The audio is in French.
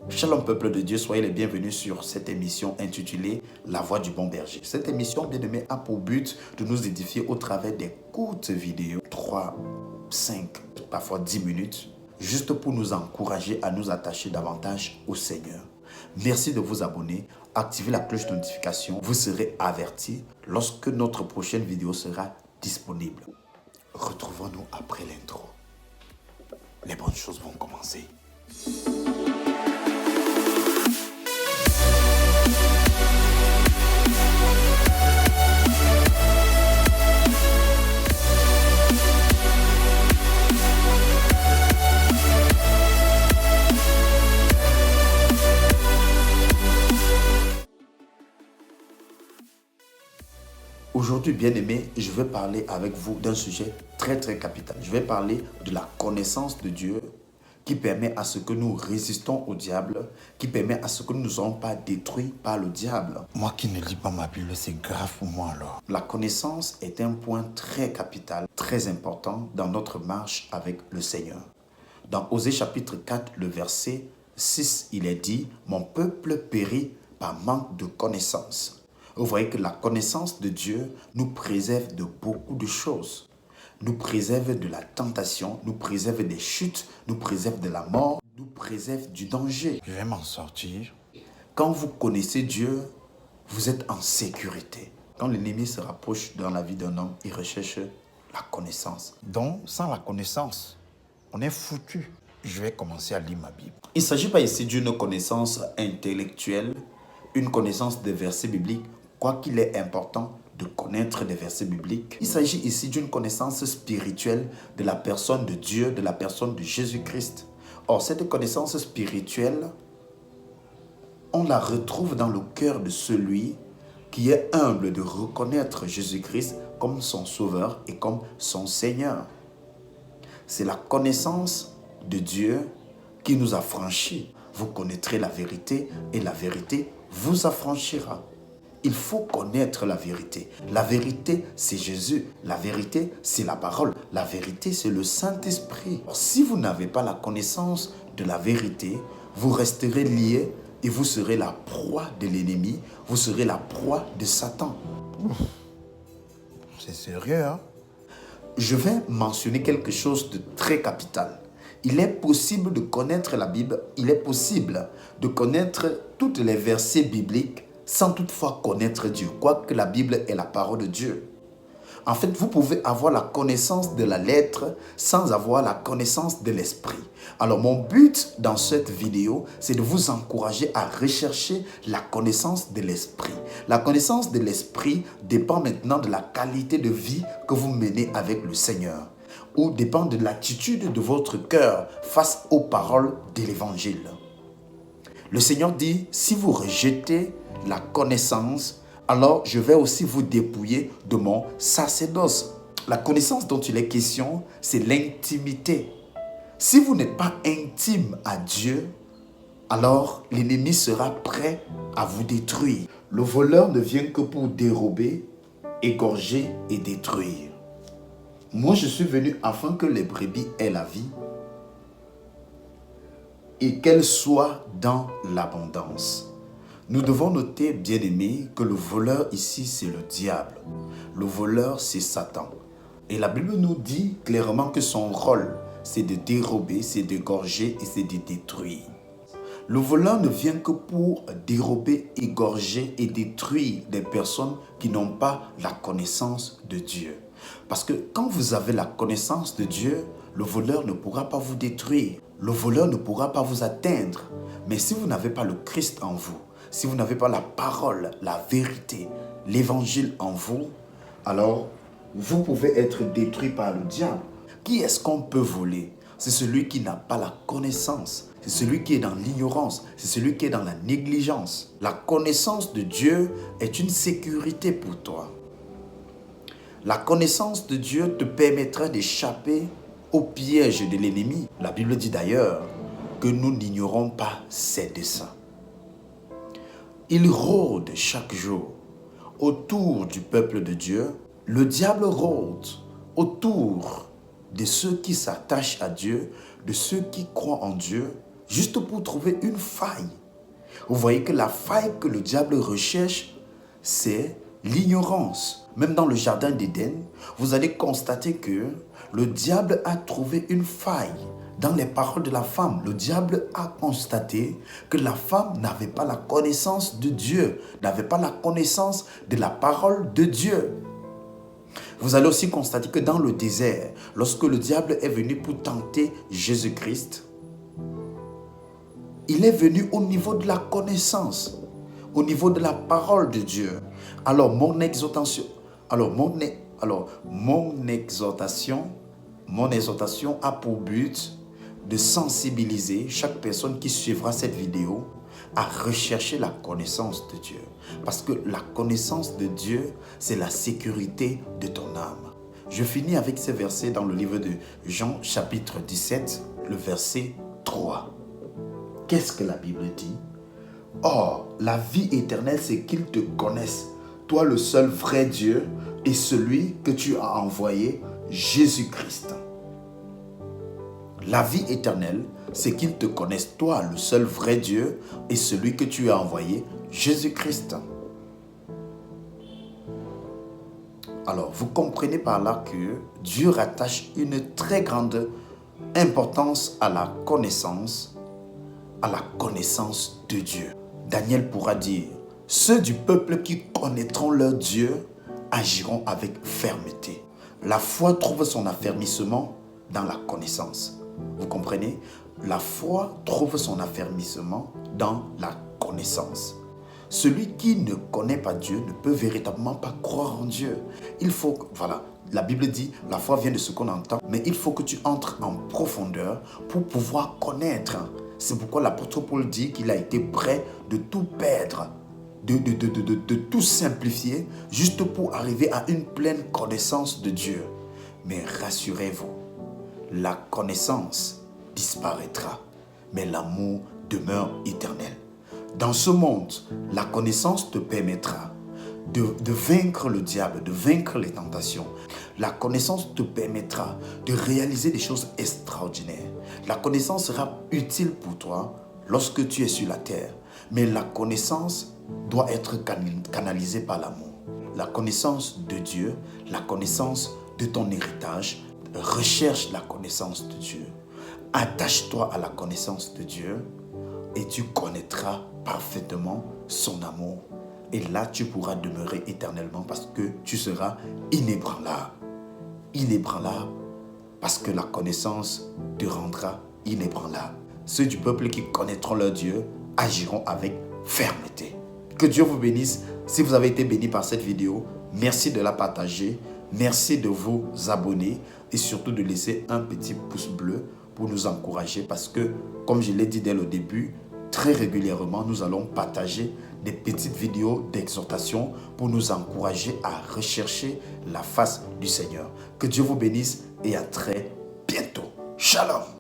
Shalom peuple de Dieu, soyez les bienvenus sur cette émission intitulée La Voix du Bon Berger. Cette émission, bien aimé, a pour but de nous édifier au travers des courtes vidéos, 3, 5, parfois 10 minutes, juste pour nous encourager à nous attacher davantage au Seigneur. Merci de vous abonner, activez la cloche de notification, vous serez avertis lorsque notre prochaine vidéo sera disponible. Retrouvons-nous après l'intro. Les bonnes choses vont commencer. Aujourd'hui, bien-aimés, je vais parler avec vous d'un sujet très capital. Je vais parler de la connaissance de Dieu qui permet à ce que nous résistons au diable, qui permet à ce que nous ne soyons pas détruits par le diable. Moi qui ne lis pas ma Bible, c'est grave pour moi alors. La connaissance est un point très capital, très important dans notre marche avec le Seigneur. Dans Osée chapitre 4, le verset 6, il est dit « Mon peuple périt par manque de connaissance ». Vous voyez que la connaissance de Dieu nous préserve de beaucoup de choses. Nous préserve de la tentation, nous préserve des chutes, nous préserve de la mort, nous préserve du danger. Je vais m'en sortir. Quand vous connaissez Dieu, vous êtes en sécurité. Quand l'ennemi se rapproche dans la vie d'un homme, il recherche la connaissance. Donc, sans la connaissance, on est foutu. Je vais commencer à lire ma Bible. Il ne s'agit pas ici d'une connaissance intellectuelle, une connaissance des versets bibliques, quoiqu'il est important de connaître des versets bibliques. Il s'agit ici d'une connaissance spirituelle de la personne de Dieu, de la personne de Jésus-Christ. Or, cette connaissance spirituelle, on la retrouve dans le cœur de celui qui est humble de reconnaître Jésus-Christ comme son Sauveur et comme son Seigneur. C'est la connaissance de Dieu qui nous affranchit. Vous connaîtrez la vérité et la vérité vous affranchira. Il faut connaître la vérité. La vérité, c'est Jésus. La vérité, c'est la parole. La vérité, c'est le Saint-Esprit. Si vous n'avez pas la connaissance de la vérité, vous resterez liés et vous serez la proie de l'ennemi. Vous serez la proie de Satan. C'est sérieux, hein? Je vais mentionner quelque chose de très capital. Il est possible de connaître la Bible. Il est possible de connaître tous les versets bibliques sans toutefois connaître Dieu, quoique la Bible est la parole de Dieu. En fait, vous pouvez avoir la connaissance de la lettre sans avoir la connaissance de l'esprit. Alors, mon but dans cette vidéo, c'est de vous encourager à rechercher la connaissance de l'esprit. La connaissance de l'esprit dépend maintenant de la qualité de vie que vous menez avec le Seigneur, ou dépend de l'attitude de votre cœur face aux paroles de l'Évangile. Le Seigneur dit, si vous rejetez la connaissance, alors je vais aussi vous dépouiller de mon sacerdoce. La connaissance dont il est question, c'est l'intimité. Si vous n'êtes pas intime à Dieu, alors l'ennemi sera prêt à vous détruire. Le voleur ne vient que pour dérober, égorger et détruire. Moi, je suis venu afin que les brebis aient la vie et qu'elles soient dans l'abondance. Nous devons noter, bien-aimés, que le voleur ici, c'est le diable. Le voleur, c'est Satan. Et la Bible nous dit clairement que son rôle, c'est de dérober, c'est d'égorger et c'est de détruire. Le voleur ne vient que pour dérober, égorger et détruire des personnes qui n'ont pas la connaissance de Dieu. Parce que quand vous avez la connaissance de Dieu, le voleur ne pourra pas vous détruire. Le voleur ne pourra pas vous atteindre. Mais si vous n'avez pas le Christ en vous, si vous n'avez pas la parole, la vérité, l'évangile en vous, alors vous pouvez être détruit par le diable. Qui est-ce qu'on peut voler? C'est celui qui n'a pas la connaissance. C'est celui qui est dans l'ignorance. C'est celui qui est dans la négligence. La connaissance de Dieu est une sécurité pour toi. La connaissance de Dieu te permettra d'échapper au piège de l'ennemi. La Bible dit d'ailleurs que nous n'ignorons pas ses desseins. Il rôde chaque jour autour du peuple de Dieu. Le diable rôde autour de ceux qui s'attachent à Dieu, de ceux qui croient en Dieu, juste pour trouver une faille. Vous voyez que la faille que le diable recherche, c'est l'ignorance. Même dans le jardin d'Éden, vous allez constater que le diable a trouvé une faille. Dans les paroles de la femme, le diable a constaté que la femme n'avait pas la connaissance de Dieu, n'avait pas la connaissance de la parole de Dieu. Vous allez aussi constater que dans le désert, lorsque le diable est venu pour tenter Jésus-Christ, il est venu au niveau de la connaissance, au niveau de la parole de Dieu. Alors mon exhortation a pour but de sensibiliser chaque personne qui suivra cette vidéo à rechercher la connaissance de Dieu. Parce que la connaissance de Dieu, c'est la sécurité de ton âme. Je finis avec ces versets dans le livre de Jean chapitre 17, le verset 3. Qu'est-ce que la Bible dit? Or, la vie éternelle, c'est qu'ils te connaissent, toi le seul vrai Dieu et celui que tu as envoyé, Jésus-Christ. La vie éternelle, c'est qu'ils te connaissent, toi, le seul vrai Dieu, et celui que tu as envoyé, Jésus-Christ. Alors, vous comprenez par là que Dieu rattache une très grande importance à la connaissance de Dieu. Daniel pourra dire, ceux du peuple qui connaîtront leur Dieu agiront avec fermeté. La foi trouve son affermissement dans la connaissance. Vous comprenez? La foi trouve son affermissement dans la connaissance. Celui qui ne connaît pas Dieu ne peut véritablement pas croire en Dieu. La Bible dit, la foi vient de ce qu'on entend, mais il faut que tu entres en profondeur pour pouvoir connaître. C'est pourquoi l'apôtre Paul dit qu'il a été prêt de tout perdre, de tout simplifier, juste pour arriver à une pleine connaissance de Dieu. Mais rassurez-vous, la connaissance disparaîtra, mais l'amour demeure éternel. Dans ce monde, la connaissance te permettra de vaincre le diable, de vaincre les tentations. La connaissance te permettra de réaliser des choses extraordinaires. La connaissance sera utile pour toi lorsque tu es sur la terre. Mais la connaissance doit être canalisée par l'amour. La connaissance de Dieu, la connaissance de ton héritage. Recherche la connaissance de Dieu. Attache-toi à la connaissance de Dieu et tu connaîtras parfaitement son amour. Et là, tu pourras demeurer éternellement parce que tu seras inébranlable. Inébranlable parce que la connaissance te rendra inébranlable. Ceux du peuple qui connaîtront leur Dieu agiront avec fermeté. Que Dieu vous bénisse. Si vous avez été béni par cette vidéo, merci de la partager. Merci de vous abonner et surtout de laisser un petit pouce bleu pour nous encourager parce que, comme je l'ai dit dès le début, très régulièrement, nous allons partager des petites vidéos d'exhortation pour nous encourager à rechercher la face du Seigneur. Que Dieu vous bénisse et à très bientôt. Shalom.